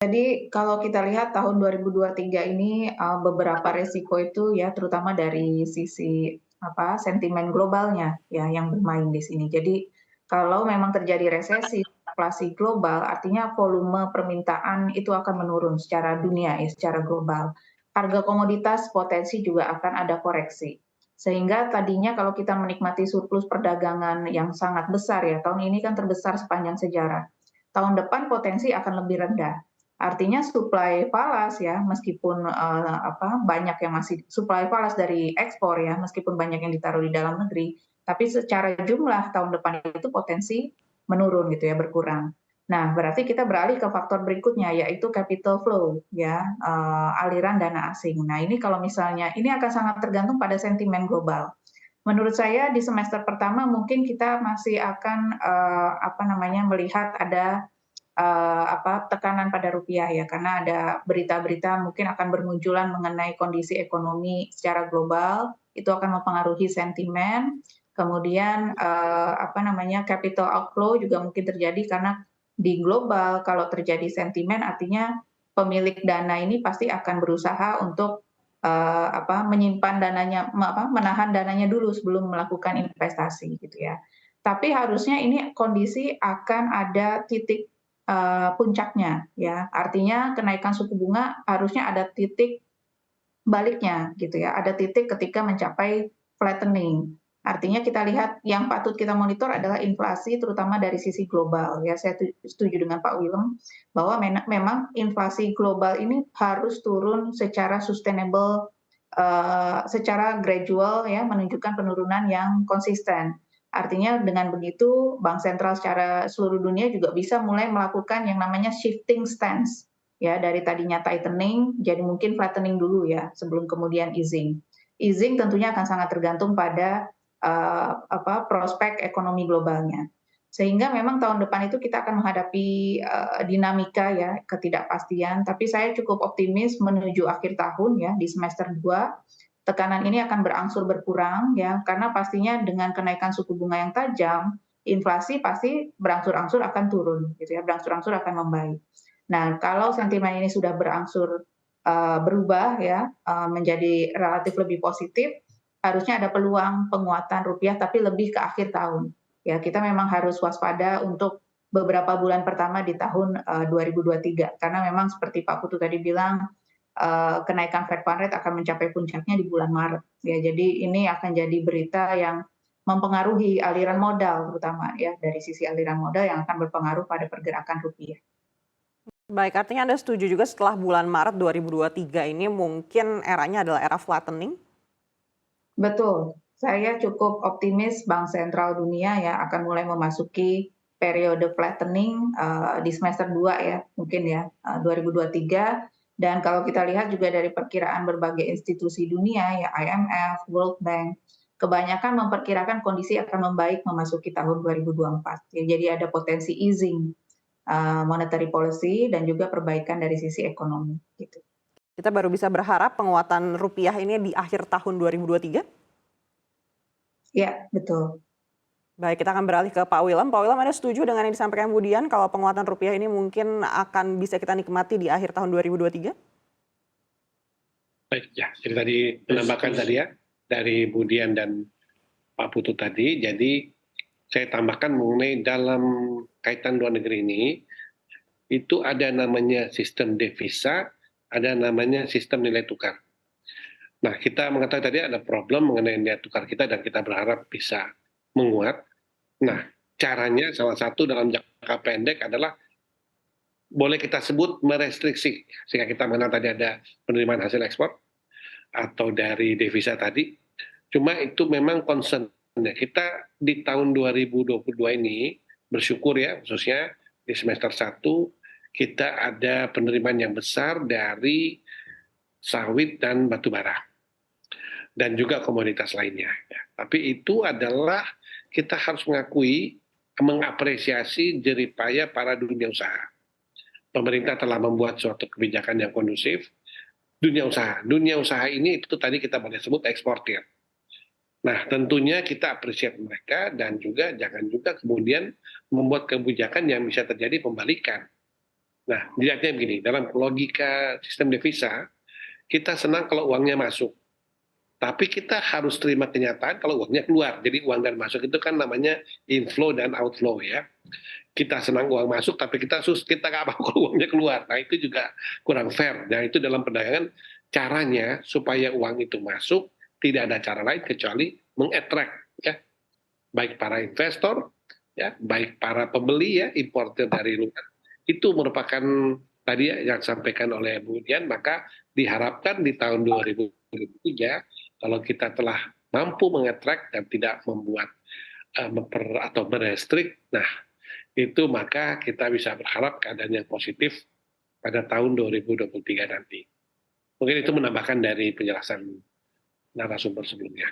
Jadi kalau kita lihat tahun 2023 ini, beberapa resiko itu ya terutama dari sisi sentimen globalnya ya yang bermain di sini. Jadi kalau memang terjadi resesi, inflasi global, artinya volume permintaan itu akan menurun secara dunia ya, secara global. Harga komoditas potensi juga akan ada koreksi. Sehingga tadinya kalau kita menikmati surplus perdagangan yang sangat besar ya, tahun ini kan terbesar sepanjang sejarah. Tahun depan potensi akan lebih rendah. Artinya supply falas ya, meskipun, banyak yang masih supply falas dari ekspor ya, meskipun banyak yang ditaruh di dalam negeri, tapi secara jumlah tahun depan itu potensi menurun gitu ya, berkurang. Nah, berarti kita beralih ke faktor berikutnya, yaitu capital flow ya, aliran dana asing. Nah, ini kalau misalnya ini akan sangat tergantung pada sentimen global. Menurut saya di semester pertama mungkin kita masih akan, melihat ada tekanan pada rupiah ya, karena ada berita-berita mungkin akan bermunculan mengenai kondisi ekonomi secara global, itu akan mempengaruhi sentimen. Kemudian, capital outflow juga mungkin terjadi karena di global kalau terjadi sentimen artinya pemilik dana ini pasti akan berusaha untuk, menyimpan dananya menahan dananya dulu sebelum melakukan investasi gitu ya. Tapi harusnya ini kondisi akan ada titik puncaknya ya. Artinya kenaikan suku bunga harusnya ada titik baliknya gitu ya, ada titik ketika mencapai flattening. Artinya kita lihat yang patut kita monitor adalah inflasi terutama dari sisi global ya. Saya setuju dengan Pak Willem bahwa memang inflasi global ini harus turun secara sustainable, secara gradual ya, menunjukkan penurunan yang konsisten. Artinya dengan begitu bank sentral secara seluruh dunia juga bisa mulai melakukan yang namanya shifting stance. Ya, dari tadinya tightening jadi mungkin flattening dulu ya, sebelum kemudian easing. Easing tentunya akan sangat tergantung pada, prospek ekonomi globalnya. Sehingga memang tahun depan itu kita akan menghadapi, dinamika ya, ketidakpastian, tapi saya cukup optimis menuju akhir tahun ya, di semester 2 tekanan ini akan berangsur berkurang ya, karena pastinya dengan kenaikan suku bunga yang tajam, inflasi pasti berangsur-angsur akan turun gitu ya, berangsur-angsur akan membaik. Nah, kalau sentimen ini sudah berangsur, berubah ya, menjadi relatif lebih positif, harusnya ada peluang penguatan rupiah tapi lebih ke akhir tahun. Ya, kita memang harus waspada untuk beberapa bulan pertama di tahun, 2023 karena memang seperti Pak Putu tadi bilang, kenaikan Fed Fund Rate akan mencapai puncaknya di bulan Maret. Ya, jadi ini akan jadi berita yang mempengaruhi aliran modal terutama ya, dari sisi aliran modal yang akan berpengaruh pada pergerakan rupiah. Baik, artinya Anda setuju juga setelah bulan Maret 2023 ini mungkin eranya adalah era flattening? Betul, saya cukup optimis bank sentral dunia ya akan mulai memasuki periode flattening, di semester 2 ya, mungkin ya, 2023 dan kalau kita lihat juga dari perkiraan berbagai institusi dunia ya IMF, World Bank, kebanyakan memperkirakan kondisi akan membaik memasuki tahun 2024. Ya, jadi ada potensi easing, monetary policy dan juga perbaikan dari sisi ekonomi, gitu. Kita baru bisa berharap penguatan rupiah ini di akhir tahun 2023? Ya, betul. Baik, kita akan beralih ke Pak Willem. Pak Willem, Anda setuju dengan yang disampaikan Budian kalau penguatan rupiah ini mungkin akan bisa kita nikmati di akhir tahun 2023? Baik, ya. Jadi tadi menambahkan tadi ya, dari Budian dan Pak Putu tadi, jadi saya tambahkan mengenai dalam kaitan luar negeri ini, itu ada namanya sistem devisa, ada namanya sistem nilai tukar. Nah, kita mengatakan tadi ada problem mengenai nilai tukar kita dan kita berharap bisa menguat. Nah, caranya salah satu dalam jangka pendek adalah boleh kita sebut merestriksi, sehingga kita mengenal tadi ada penerimaan hasil ekspor atau dari devisa tadi. Cuma itu memang concern-nya. Kita di tahun 2022 ini bersyukur ya, khususnya di semester 1 kita ada penerimaan yang besar dari sawit dan batu bara dan juga komoditas lainnya. Tapi itu adalah kita harus mengakui, mengapresiasi jeripaya para dunia usaha. Pemerintah telah membuat suatu kebijakan yang kondusif. Dunia usaha ini itu tadi kita boleh sebut eksportir. Nah, tentunya kita apresiasi mereka dan juga jangan juga kemudian membuat kebijakan yang bisa terjadi pembalikan. Nah, dilihatnya begini, dalam logika sistem devisa, kita senang kalau uangnya masuk. Tapi kita harus terima kenyataan kalau uangnya keluar. Jadi uang dan masuk itu kan namanya inflow dan outflow ya. Kita senang uang masuk, tapi kita nggak mau kalau uangnya keluar. Nah itu juga kurang fair. Nah itu dalam perdagangan caranya supaya uang itu masuk, tidak ada cara lain kecuali mengattract ya, baik para investor, ya, baik para pembeli ya, importer dari luar. Itu merupakan tadi yang disampaikan oleh Bu Dian, maka diharapkan di tahun 2023 kalau kita telah mampu mengattract dan tidak membuat atau merestrik, nah itu maka kita bisa berharap keadaan yang positif pada tahun 2023 nanti. Mungkin itu menambahkan dari penjelasan narasumber sebelumnya.